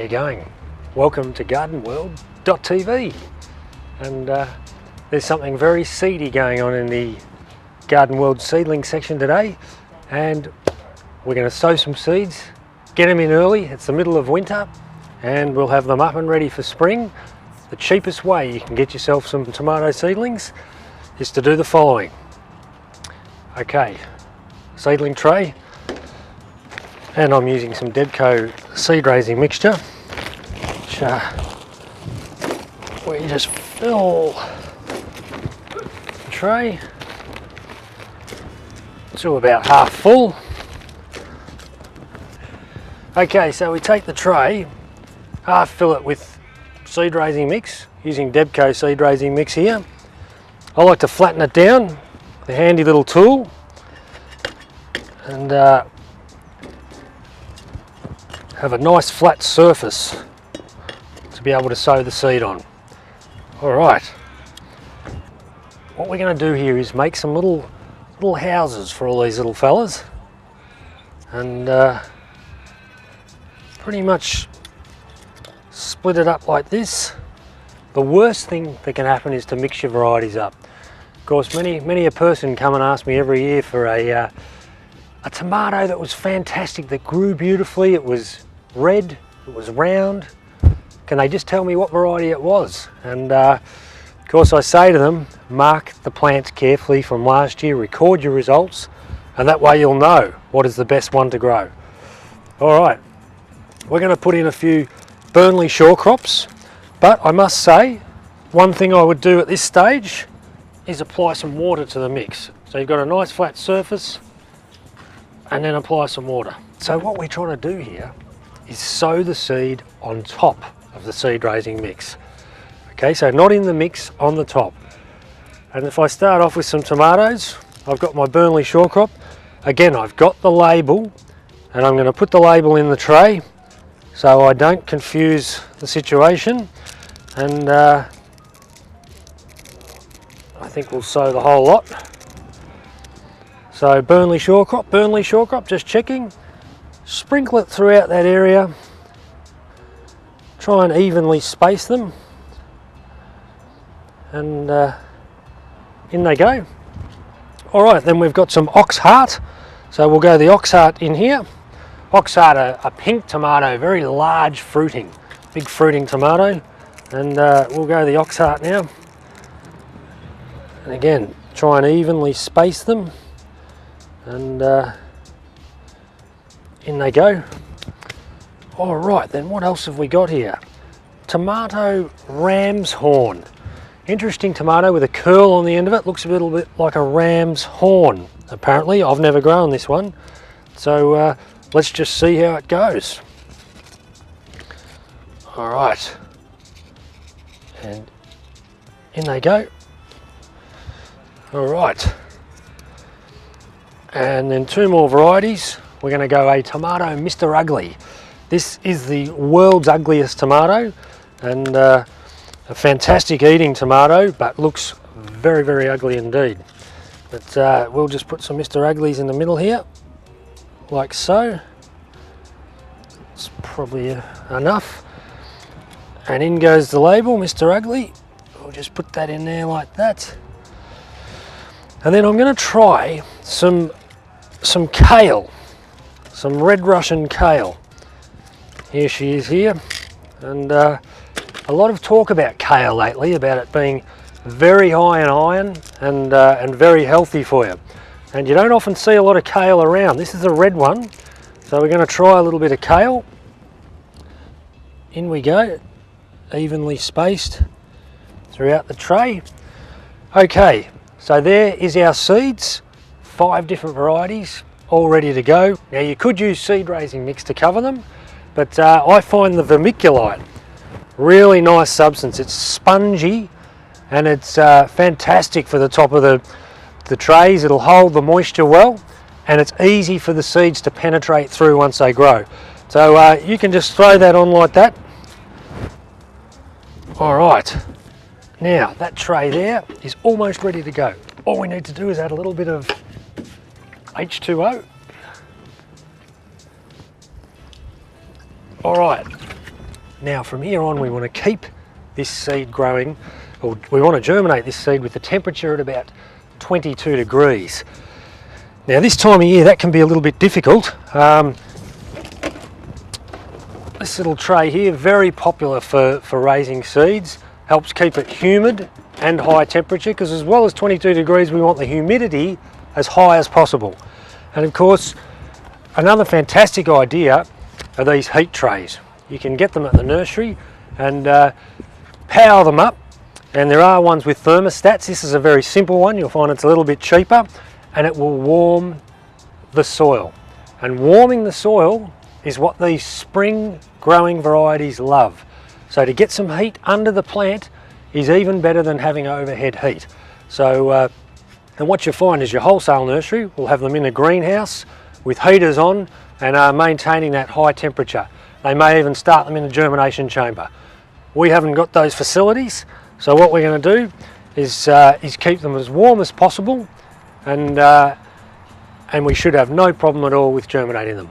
you going? Welcome to Gardenworld.tv, and there's something very seedy going on in the Gardenworld seedling section today, and we're going to sow some seeds, get them in early. It's the middle of winter and we'll have them up and ready for spring. The cheapest way you can get yourself some tomato seedlings is to do the following. Okay, seedling tray, and I'm using some Debco seed raising mixture, which we just fill the tray to about half full. Okay, so we take the tray, half fill it with seed raising mix, using Debco seed raising mix here. I like to flatten it down with a handy little tool, and have a nice flat surface to be able to sow the seed on. Alright, what we're going to do here is make some little houses for all these little fellas, and pretty much split it up like this. The worst thing that can happen is to mix your varieties up. Of course, many a person come and ask me every year for a tomato that was fantastic, that grew beautifully, it was red, it was round. Can they just tell me what variety it was? And of course I say to them, mark the plants carefully from last year, record your results, and that way you'll know what is the best one to grow. Alright, we're going to put in a few Burnley shore crops, but I must say, one thing I would do at this stage is apply some water to the mix. So you've got a nice flat surface, and then apply some water. So what we're trying to do here is sow the seed on top of the seed raising mix. Okay, so not in the mix, on the top. And if I start off with some tomatoes, I've got my Burnley shore crop. Again, I've got the label, and I'm going to put the label in the tray so I don't confuse the situation, and I think we'll sow the whole lot. So Burnley shore crop, just checking. Sprinkle it throughout that area. Try and evenly space them. And in they go. Alright, then we've got some ox heart. So we'll go the ox heart in here. Ox heart, a pink tomato, very large fruiting, big fruiting tomato. And we'll go the ox heart now. And again, try and evenly space them. And in they go. Alright, then what else have we got here? Tomato ram's horn. Interesting tomato with a curl on the end of it. Looks a little bit like a ram's horn, apparently. I've never grown this one. So let's just see how it goes. Alright. And in they go. Alright. And then two more varieties. We're going to go a tomato Mr. Ugly. This is the world's ugliest tomato, and a fantastic eating tomato, but looks very, very ugly indeed. But we'll just put some Mr. Uglies in the middle here, like so. It's probably enough. And in goes the label, Mr. Ugly. We'll just put that in there like that. And then I'm going to try some kale, some red Russian kale. Here she is here, and a lot of talk about kale lately, about it being very high in iron and very healthy for you. And you don't often see a lot of kale around. This is a red one, so we're going to try a little bit of kale. In we go, evenly spaced throughout the tray. Okay, so there is our seeds, 5 different varieties, all ready to go. Now you could use seed raising mix to cover them, but I find the vermiculite really nice substance. It's spongy and it's fantastic for the top of the trays. It'll hold the moisture well, and it's easy for the seeds to penetrate through once they grow. So you can just throw that on like that. Alright, now that tray there is almost ready to go. All we need to do is add a little bit of H2O. All right, Now from here on we want to keep this seed growing, or we want to germinate this seed with the temperature at about 22 degrees. Now this time of year that can be a little bit difficult. This little tray here, very popular for raising seeds, helps keep it humid and high temperature, because as well as 22 degrees we want the humidity as high as possible. And of course another fantastic idea are these heat trays. You can get them at the nursery and power them up, and there are ones with thermostats. This is a very simple one. You'll find it's a little bit cheaper, and it will warm the soil. And warming the soil is what these spring growing varieties love. So to get some heat under the plant is even better than having overhead heat. So and what you'll find is your wholesale nursery will have them in a greenhouse with heaters on and are maintaining that high temperature. They may even start them in a germination chamber. We haven't got those facilities, so what we're going to do is keep them as warm as possible, and we should have no problem at all with germinating them.